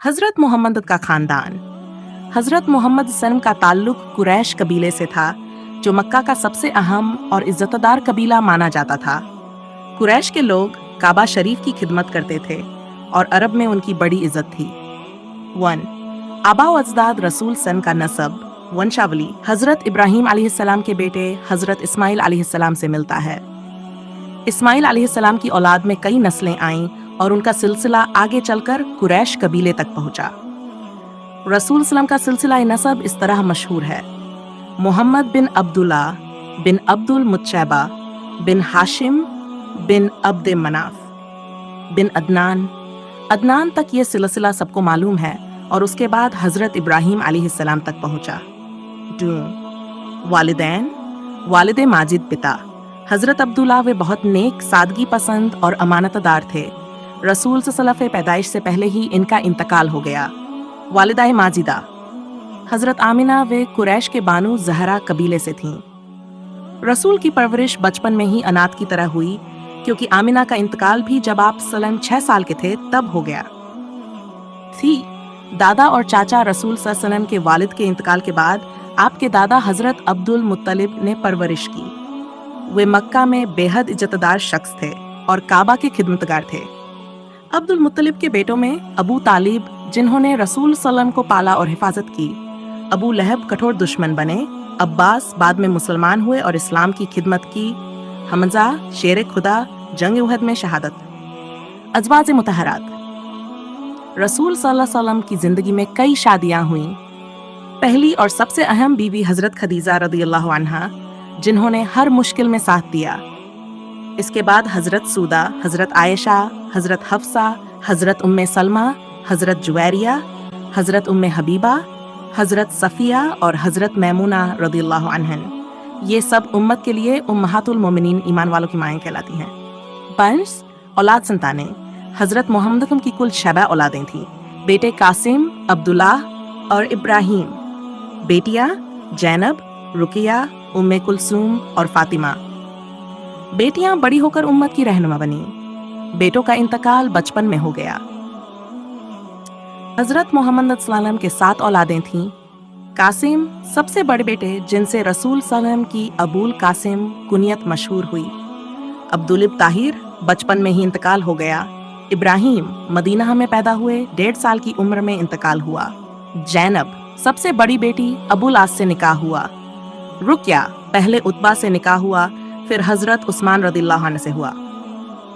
हजरत मोहम्मद का खानदान। हजरत मोहम्मद सल्लम का ताल्लुक कुरैश कबीले से था, जो मक्का का सबसे अहम और इज्जतदार कबीला माना जाता था। कुरैश के लोग काबा शरीफ की खिदमत करते थे और अरब में उनकी बड़ी इज्जत थी। 1. आबा व अजदाद रसूल सन का नसब वंशावली हजरत इब्राहीम अलैहिस्सलाम के बेटे हजरत इस्माइल अलैहिस्सलाम से मिलता है। इस्माइल अलैहिस्सलाम की औलाद में कई नस्लें आईं और उनका सिलसिला आगे चलकर कुरैश कबीले तक पहुंचा। रसूल सल्लम का सिलसिला नसब इस तरह मशहूर है: मोहम्मद बिन अब्दुल्ला बिन अब्दुल मुत्तैबा बिन हाशिम बिन अब्द मनाफ बिन अदनान। अदनान तक ये सिलसिला सबको मालूम है और उसके बाद हजरत इब्राहीम अलैहिस्सलाम तक पहुंचा। 2. वालिदैन वालिद माजिद पिता हजरत अब्दुल्ला वे बहुत नेक, सादगी पसंद और अमानतदार थे। रसूल सल्लल्लाहु पैदाइश से पहले ही इनका इंतकाल हो गया। वालिदाए माजिदा हजरत आमिना वे कुरैश के बानू जहरा कबीले से थीं। रसूल की परवरिश बचपन में ही अनाथ की तरह हुई, क्योंकि आमिना का इंतकाल भी जब आप सल्लम 6 साल के थे तब हो गया थी। दादा और चाचा रसूल सल्लम के वालिद के इंतकाल के बाद आपके दादा हजरत अब्दुल मुत्तलिब ने परवरिश की। वे मक्का में बेहद इज्जतदार शख्स थे और काबा के खिदमतगार थे। अब्दुल मुत्तलिब के बेटों में अबू तालिब, जिन्होंने रसूल सल्लम को पाला और हिफाजत की, अबू लहब कठोर दुश्मन बने, अब्बास बाद में मुसलमान हुए और इस्लाम की खिदमत की, हमजा शेर खुदा जंग उहद में शहादत। अज़वाज मुतहरात रसूल सल्लल्लाहु अलैहि वसल्लम की जिंदगी में कई शादियां हुईं। पहली और सबसे अहम बीवी हजरत खदीजा रदियल्लाहु अन्हा, जिन्होंने हर मुश्किल में साथ दिया। इसके बाद हजरत सूदा, हजरत आयशा, हजरत हफ्सा, हजरत उम्मे सलमा, हजरत जुवैरिया, हजरत उम्मे हबीबा, हजरत सफिया और हजरत मैमुना रदियल्लाहु अन्हन। ये सब उम्मत के लिए उम्महातुल मोमिनीन, ईमान वालों की माएँ कहलाती हैं। वंश औलाद संतानें हजरत मोहम्मद की कुल 7 औलादें थीं। बेटे कासिम, अब्दुल्ला और इब्राहीम। बेटियां जैनब, रुकिया, उम्मे कुलसूम और फातिमा। बेटियां बड़ी होकर उम्मत की रहनुमा बनी। बेटों का इंतकाल बचपन में हो गया। हजरत मोहम्मद सल्लम के 7 औलादें थीं। कासिम सबसे बड़े बेटे, जिनसे रसूल सल्लम की अबूल कासिम कुनियत मशहूर हुई। अब्दुलिब ताहिर बचपन में ही इंतकाल हो गया। इब्राहीम मदीना में पैदा हुए, 1.5 साल की उम्र में इंतकाल हुआ। जैनब सबसे बड़ी बेटी, अबुल आस से निकाह हुआ। रुकिया पहले उतबा से निकाह हुआ, फिर हजरत उस्मान रदियल्लाहु अन्हु से हुआ।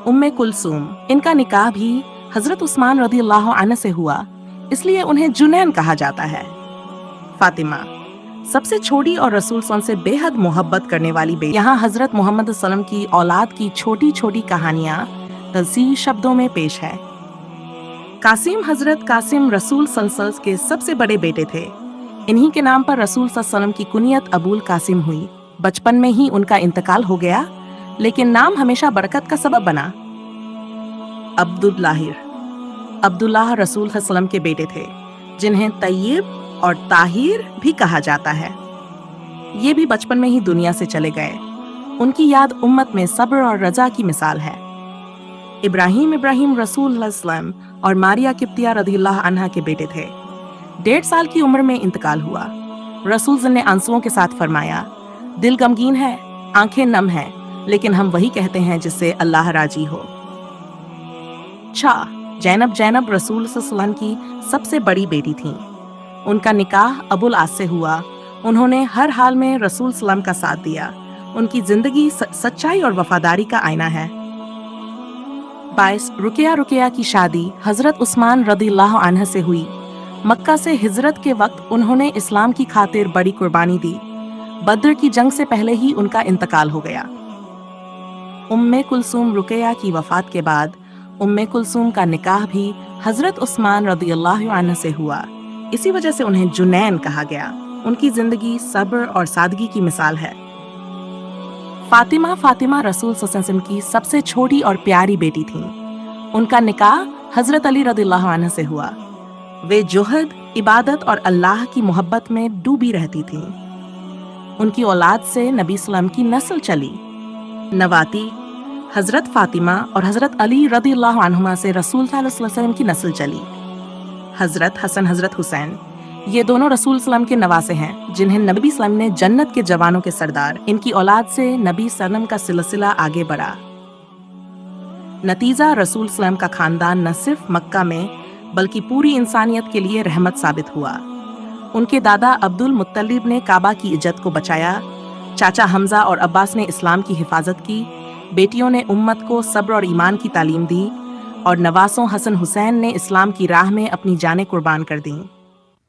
उम्मे कुलसूम, इनका निकाह भी हजरत उस्मान रदियल्लाहु अन्हु से हुआ, इसलिए उन्हें जुनैन कहा जाता है। फातिमा सबसे छोटी और रसूल सल्लल्लाहु से बेहद मोहब्बत करने वाली बेटी। यहाँ हजरत मोहम्मद सल्लम की औलाद की छोटी छोटी कहानियाँ तज़ीह शब्दों में पेश है। कासिम हजरत कासिम रसूल सल्लल्लाहु के सबसे बड़े बेटे थे। इन्हीं के नाम पर रसूल सल्लल्लाहु की कुनियत अबूल कासिम हुई। बचपन में ही उनका इंतकाल हो गया, लेकिन नाम हमेशा बरकत का सबब बना। अब्दुल्लाह रसूल सल्लल्लाहु के बेटे थे, जिन्हें तय्यब और ताहिर भी कहा जाता है। ये भी बचपन में ही दुनिया से चले गए। उनकी याद उम्मत में सब्र और रजा की मिसाल है। इब्राहीम रसूल सल्लम और मारिया किप्तिया रदियल्लाहु अन्हा के बेटे थे। 1.5 साल की उम्र में इंतकाल हुआ। रसूल ने आंसुओं के साथ फरमाया, दिल गमगीन है, आंखें नम हैं, लेकिन हम वही कहते हैं जिससे अल्लाह राजी हो। जैनब रसूल सल्लम की सबसे बड़ी बेटी थीं। उनका निकाह अबुल आस से हुआ। उन्होंने हर हाल में रसूल सल्लम का साथ दिया। उनकी जिंदगी सच्चाई और वफादारी का आईना है। 22 रुकिया की शादी हजरत उस्मान रदियल्लाहु अन्हु से हुई। मक्का से हिजरत के वक्त उन्होंने इस्लाम की खातिर बड़ी कुर्बानी दी। बद्र की जंग से पहले ही उनका इंतकाल हो गया। उम्मे कुलसूम रुकिया की वफात के बाद उम्मे कुलसूम का निकाह भी हजरत उस्मान रदियल्लाहु अन्हु से हुआ। इसी वजह से उन्हें जुनैन कहा गया। उनकी जिंदगी सब्र और सादगी की मिसाल है। फातिमा रसूल सल्लल्लाहु अलैहि वसल्लम की सबसे छोटी और प्यारी बेटी थीं। उनका निकाह हजरत अली रदियल्लाहु अन्हु से हुआ। वे जुहद, इबादत और अल्लाह की मोहब्बत में डूबी रहती थीं। उनकी औलाद से नबी सल्लम की नस्ल चली। नवाती हजरत फातिमा और हजरत अली रदियल्लाहु अन्हुमा से रसूल सल्लल्लाहु अलैहि वसल्लम की नस्ल चली। حضرت حسن حضرت حسین یہ دونوں رسول صلی اللہ علیہ وسلم کے نواسے ہیں جنہیں نبی صلی اللہ علیہ وسلم نے جنت کے جوانوں کے سردار ان کی اولاد سے نبی صلی اللہ علیہ وسلم کا سلسلہ آگے بڑھا۔ نتیجہ رسول صلی اللہ علیہ وسلم کا خاندان نہ صرف مکہ میں بلکہ پوری انسانیت کے لیے رحمت ثابت ہوا۔ ان کے دادا عبد المطلب نے کعبہ کی عزت کو بچایا، چاچا حمزہ اور عباس نے اسلام کی حفاظت کی، بیٹیوں نے امت کو صبر اور ایمان کی تعلیم دی، اور نواسوں حسن حسین نے اسلام کی راہ میں اپنی جانیں قربان کر دیں۔